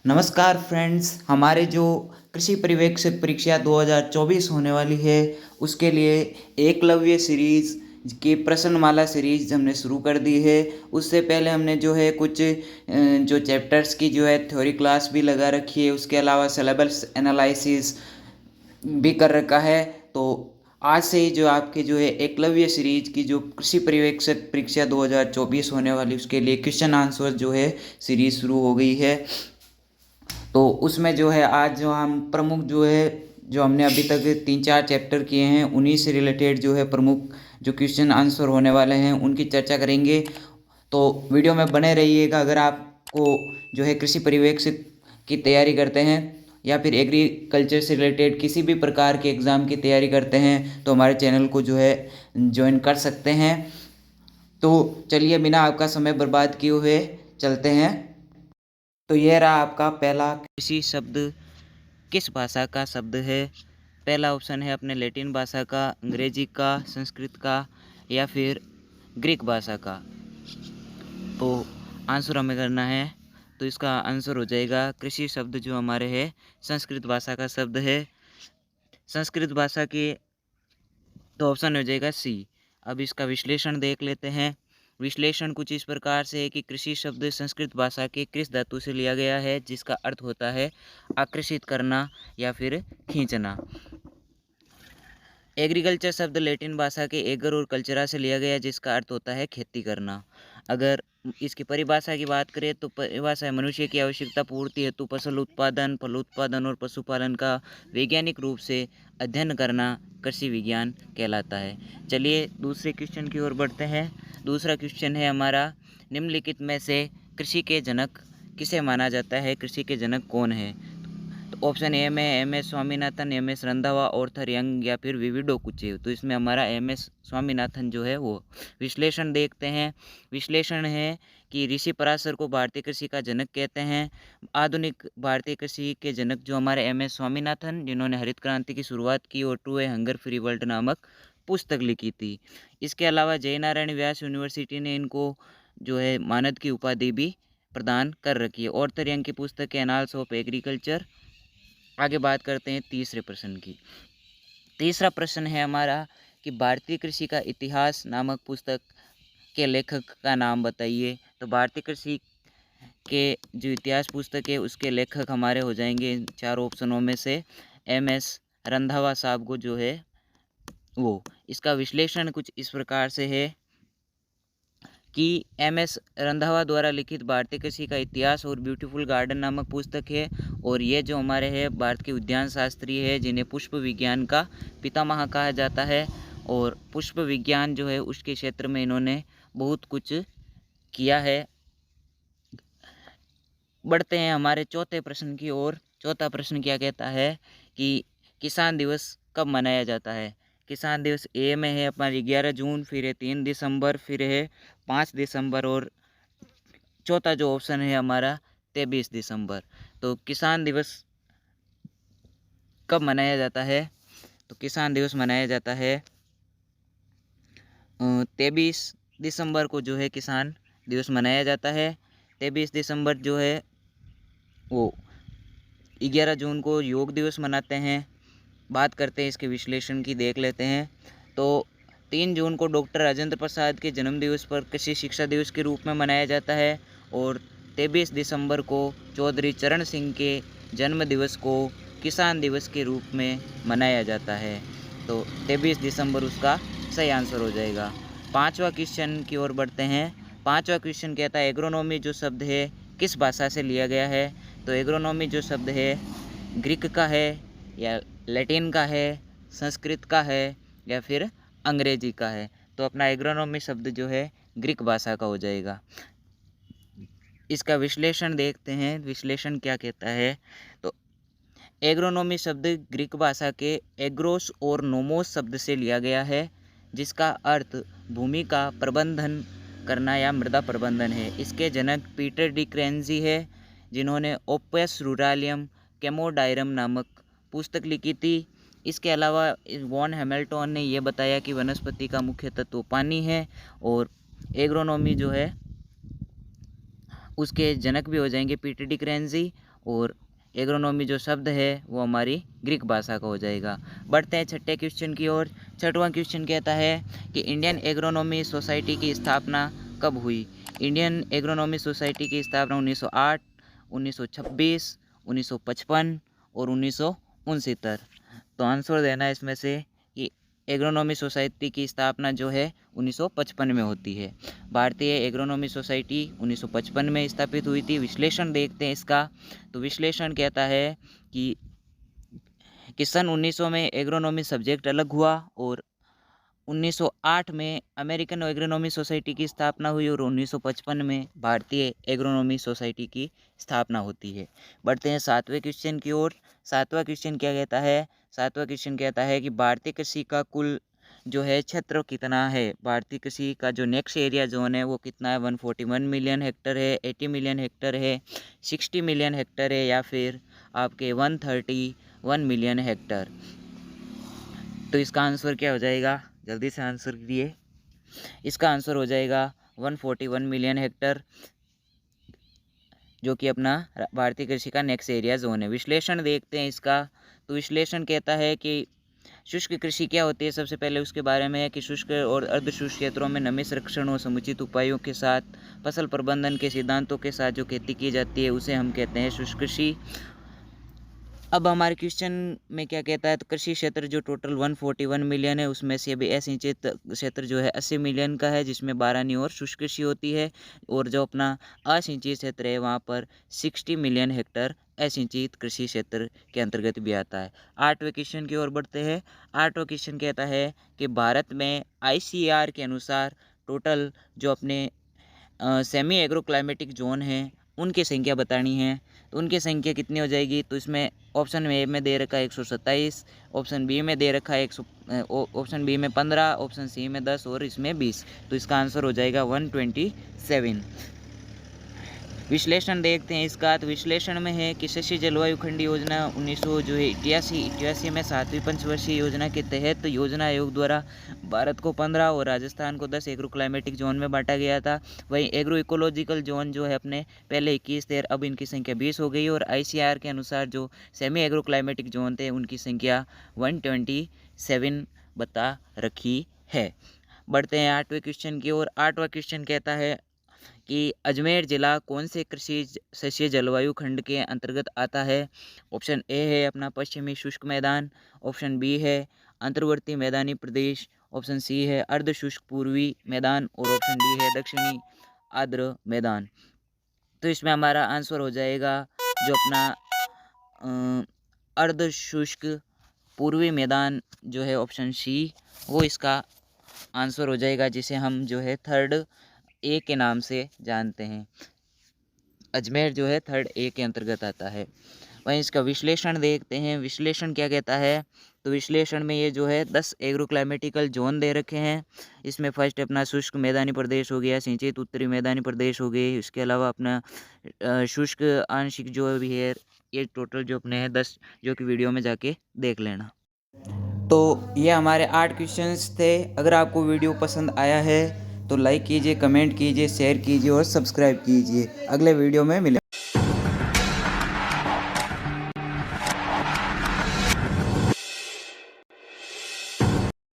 नमस्कार फ्रेंड्स, हमारे जो कृषि पर्यवेक्षक परीक्षा 2024 होने वाली है उसके लिए एकलव्य सीरीज़ की प्रश्नमाला सीरीज़ हमने शुरू कर दी है। उससे पहले हमने जो है कुछ जो चैप्टर्स की जो है थ्योरी क्लास भी लगा रखी है, उसके अलावा सिलेबस एनालिसिस भी कर रखा है। तो आज से ही जो आपके जो है एकलव्य सीरीज की जो कृषि पर्यवेक्षक परीक्षा 2024 होने वाली उसके लिए क्वेश्चन आंसर जो है सीरीज शुरू हो गई है। तो उसमें जो है आज जो हम प्रमुख जो है जो हमने अभी तक 3-4 चैप्टर किए हैं उन्हीं से रिलेटेड जो है प्रमुख जो क्वेश्चन आंसर होने वाले हैं उनकी चर्चा करेंगे। तो वीडियो में बने रहिएगा। अगर आपको जो है कृषि पर्यवेक्षक की तैयारी करते हैं या फिर एग्रीकल्चर से रिलेटेड किसी भी प्रकार के एग्ज़ाम की तैयारी करते हैं तो हमारे चैनल को जो है ज्वाइन कर सकते हैं। तो चलिए बिना आपका समय बर्बाद किए हुए चलते हैं। तो यह रहा आपका पहला कृषि शब्द किस भाषा का शब्द है। पहला ऑप्शन है अपने लैटिन भाषा का, अंग्रेजी का, संस्कृत का या फिर ग्रीक भाषा का। तो आंसर हमें करना है। तो इसका आंसर हो जाएगा कृषि शब्द जो हमारे है संस्कृत भाषा का शब्द है। संस्कृत भाषा के तो ऑप्शन हो जाएगा सी। अब इसका विश्लेषण देख लेते हैं। विश्लेषण कुछ इस प्रकार से है कि कृषि शब्द संस्कृत भाषा के कृष धातु से लिया गया है जिसका अर्थ होता है आकर्षित करना या फिर खींचना। एग्रीकल्चर शब्द लैटिन भाषा के एगर और कल्चरा से लिया गया जिसका अर्थ होता है खेती करना। अगर इसकी परिभाषा की बात करें तो परिभाषा है मनुष्य की आवश्यकता पूर्ति हेतु फसल उत्पादन, फल उत्पादन और पशुपालन का वैज्ञानिक रूप से अध्ययन करना कृषि विज्ञान कहलाता है। चलिए दूसरे क्वेश्चन की ओर बढ़ते हैं। दूसरा क्वेश्चन है हमारा, निम्नलिखित में से कृषि के जनक किसे माना जाता है, कृषि के जनक कौन है। तो ऑप्शन ए में M S Swaminathan, M S Randhawa, Arthur Young या फिर वीवी डोकुचे। तो इसमें हमारा एम एस स्वामीनाथन जो है वो। विश्लेषण देखते हैं। विश्लेषण है कि ऋषि पराशर को भारतीय कृषि का जनक कहते हैं। आधुनिक भारतीय कृषि के जनक जो हमारे एम एस स्वामीनाथन, जिन्होंने हरित क्रांति की शुरुआत की और to a hunger free world नामक पुस्तक लिखी थी। इसके अलावा जयनारायण व्यास यूनिवर्सिटी ने इनको जो है मानद की उपाधि भी प्रदान कर रखी है। ऑर्थर यंग की पुस्तक है एनाल्स ऑफ एग्रीकल्चर। आगे बात करते हैं तीसरे प्रश्न की। तीसरा प्रश्न है हमारा कि भारतीय कृषि का इतिहास नामक पुस्तक के लेखक का नाम बताइए। तो भारतीय कृषि के जो इतिहास पुस्तक है उसके लेखक हमारे हो जाएंगे इन चार ऑप्शनों में से एम एस रंधावा साहब को जो है वो। इसका विश्लेषण कुछ इस प्रकार से है कि एम एस रंधावा द्वारा लिखित भारतीय कृषि का इतिहास और ब्यूटीफुल गार्डन नामक पुस्तक है। और ये जो हमारे हैं भारत के उद्यान शास्त्री है जिन्हें पुष्प विज्ञान का पितामह कहा जाता है। और पुष्प विज्ञान जो है उसके क्षेत्र में इन्होंने बहुत कुछ किया है। बढ़ते हैं हमारे चौथे प्रश्न की ओर। चौथा प्रश्न क्या कहता है कि किसान दिवस कब मनाया जाता है। किसान दिवस ए में है अपना 11 जून, फिर है 3 दिसंबर, फिर है 5 दिसंबर और चौथा जो ऑप्शन है हमारा 23 दिसंबर। तो किसान दिवस कब मनाया जाता है। तो किसान दिवस मनाया जाता है 23 दिसंबर को जो है किसान दिवस मनाया जाता है। 23 दिसंबर जो है वो 11 जून को योग दिवस मनाते हैं। बात करते हैं इसके विश्लेषण की, देख लेते हैं। तो 3 जून को डॉक्टर राजेंद्र प्रसाद के जन्म दिवस पर कृषि शिक्षा दिवस के रूप में मनाया जाता है। और 23 दिसंबर को चौधरी चरण सिंह के जन्म दिवस को किसान दिवस के रूप में मनाया जाता है। तो 23 दिसंबर उसका सही आंसर हो जाएगा। पांचवा क्वेश्चन की ओर बढ़ते हैं। पांचवा क्वेश्चन कहता है एग्रोनॉमी जो शब्द है किस भाषा से लिया गया है। तो एग्रोनॉमी जो शब्द है ग्रीक का है या लैटिन का है, संस्कृत का है या फिर अंग्रेजी का है। तो अपना एग्रोनॉमी शब्द जो है ग्रीक भाषा का हो जाएगा। इसका विश्लेषण देखते हैं। विश्लेषण क्या कहता है। तो एग्रोनॉमी शब्द ग्रीक भाषा के एग्रोस और नोमोस शब्द से लिया गया है जिसका अर्थ भूमि का प्रबंधन करना या मृदा प्रबंधन है। इसके जनक पीटर डी क्रेंजी है जिन्होंने ओपस रूरालियम केमोडायरम नामक पुस्तक लिखी थी। इसके अलावा वॉन हैमिल्टन ने यह बताया कि वनस्पति का मुख्य तत्व पानी है। और एग्रोनॉमी जो है उसके जनक भी हो जाएंगे पीटर डी क्रेंजी। और एग्रोनॉमी जो शब्द है वो हमारी ग्रीक भाषा का हो जाएगा। बढ़ते हैं छठे क्वेश्चन की ओर। छठवां क्वेश्चन कहता है कि इंडियन एग्रोनॉमी सोसाइटी की स्थापना कब हुई। इंडियन एग्रोनॉमी सोसाइटी की स्थापना 1908, 1926, 1955 और 1969। तो आंसर देना है इसमें से कि एग्रोनॉमी सोसाइटी की स्थापना जो है 1955 में होती है। भारतीय एग्रोनॉमी सोसाइटी 1955 में स्थापित हुई थी। विश्लेषण देखते हैं इसका। तो विश्लेषण कहता है कि सन 1900 में एग्रोनॉमी सब्जेक्ट अलग हुआ और 1908 में अमेरिकन एग्रोनॉमी सोसाइटी की स्थापना हुई और 1955 में भारतीय एग्रोनॉमी सोसाइटी की स्थापना होती है। बढ़ते हैं सातवें क्वेश्चन की ओर। सातवां क्वेश्चन क्या कहता है। सातवां क्वेश्चन कहता है कि भारतीय कृषि का कुल जो है क्षेत्र कितना है। भारतीय कृषि का जो नेक्स्ट एरिया जोन है वो कितना है। 141 मिलियन हेक्टर है, 80 मिलियन हेक्टर है, 60 मिलियन हेक्टर है या फिर आपके 131 मिलियन हेक्टर। तो इसका आंसर क्या हो जाएगा, जल्दी से आंसर कीजिए। इसका आंसर हो जाएगा 141 मिलियन हेक्टर, जो कि अपना भारतीय कृषि का नेक्स्ट एरिया जोन है। विश्लेषण देखते हैं इसका। तो विश्लेषण कहता है कि शुष्क कृषि क्या होती है। सबसे पहले उसके बारे में है कि शुष्क और अर्धशुष्क क्षेत्रों में नमी संरक्षण और समुचित उपायों के साथ फसल प्रबंधन के सिद्धांतों के साथ जो खेती की जाती है उसे हम कहते हैं शुष्क कृषि। अब हमारे क्वेश्चन में क्या कहता है। तो कृषि क्षेत्र जो टोटल 141 मिलियन है उसमें से अभी असिंचित क्षेत्र जो है 80 मिलियन का है, जिसमें बारानी और शुष्क कृषि होती है। और जो अपना असिंचित क्षेत्र है वहाँ पर 60 मिलियन हेक्टर असिंचित कृषि क्षेत्र के अंतर्गत भी आता है। आठवें क्वेश्चन की ओर बढ़ते हैं। आठवां क्वेश्चन कहता है कि भारत में ICAR के अनुसार टोटल जो अपने सेमी एग्रो क्लाइमेटिक जोन है उनकी संख्या बतानी है। तो उनकी संख्या कितनी हो जाएगी। तो इसमें ऑप्शन ए में दे रखा है 127, ऑप्शन बी में दे रखा है 100, ऑप्शन बी में 15, ऑप्शन सी में 10 और इसमें 20। तो इसका आंसर हो जाएगा 127। विश्लेषण देखते हैं इसका। तो विश्लेषण में है कि शस्य जलवायु खंड योजना 1900 जो है 88 में 7वीं पंचवर्षीय योजना के तहत योजना आयोग द्वारा भारत को 15 और राजस्थान को 10 एग्रो क्लाइमेटिक जोन में बांटा गया था। वहीं एग्रो इकोलॉजिकल जोन जो है अपने पहले 21 थे, अब इनकी संख्या 20 हो गई। और ICAR के अनुसार जो सेमी एग्रो क्लाइमेटिक जोन थे उनकी संख्या 127 बता रखी है। बढ़ते हैं आठवें क्वेश्चन की ओर। आठवां क्वेश्चन कहता है कि अजमेर ज़िला कौन से कृषि शस्य जलवायु खंड के अंतर्गत आता है। ऑप्शन ए है अपना पश्चिमी शुष्क मैदान, ऑप्शन बी है अंतर्वर्ती मैदानी प्रदेश, ऑप्शन सी है अर्ध शुष्क पूर्वी मैदान और ऑप्शन डी है दक्षिणी आर्द्र मैदान। तो इसमें हमारा आंसर हो जाएगा जो अपना अर्ध शुष्क पूर्वी मैदान जो है ऑप्शन सी, वो इसका आंसर हो जाएगा, जिसे हम जो है थर्ड ए के नाम से जानते हैं। अजमेर जो है थर्ड ए के अंतर्गत आता है। वहीं इसका विश्लेषण देखते हैं। विश्लेषण क्या कहता है। तो विश्लेषण में ये जो है 10 एग्रो क्लाइमेटिकल जोन दे रखे हैं। इसमें फर्स्ट अपना शुष्क मैदानी प्रदेश हो गया, सिंचित उत्तरी मैदानी प्रदेश हो गए, इसके अलावा अपना शुष्क आंशिक जो भी है, ये टोटल जो अपने हैं 10, जो कि वीडियो में जाके देख लेना। तो ये हमारे 8 क्वेश्चंस थे। अगर आपको वीडियो पसंद आया है तो लाइक कीजिए, कमेंट कीजिए, शेयर कीजिए और सब्सक्राइब कीजिए। अगले वीडियो में मिलें।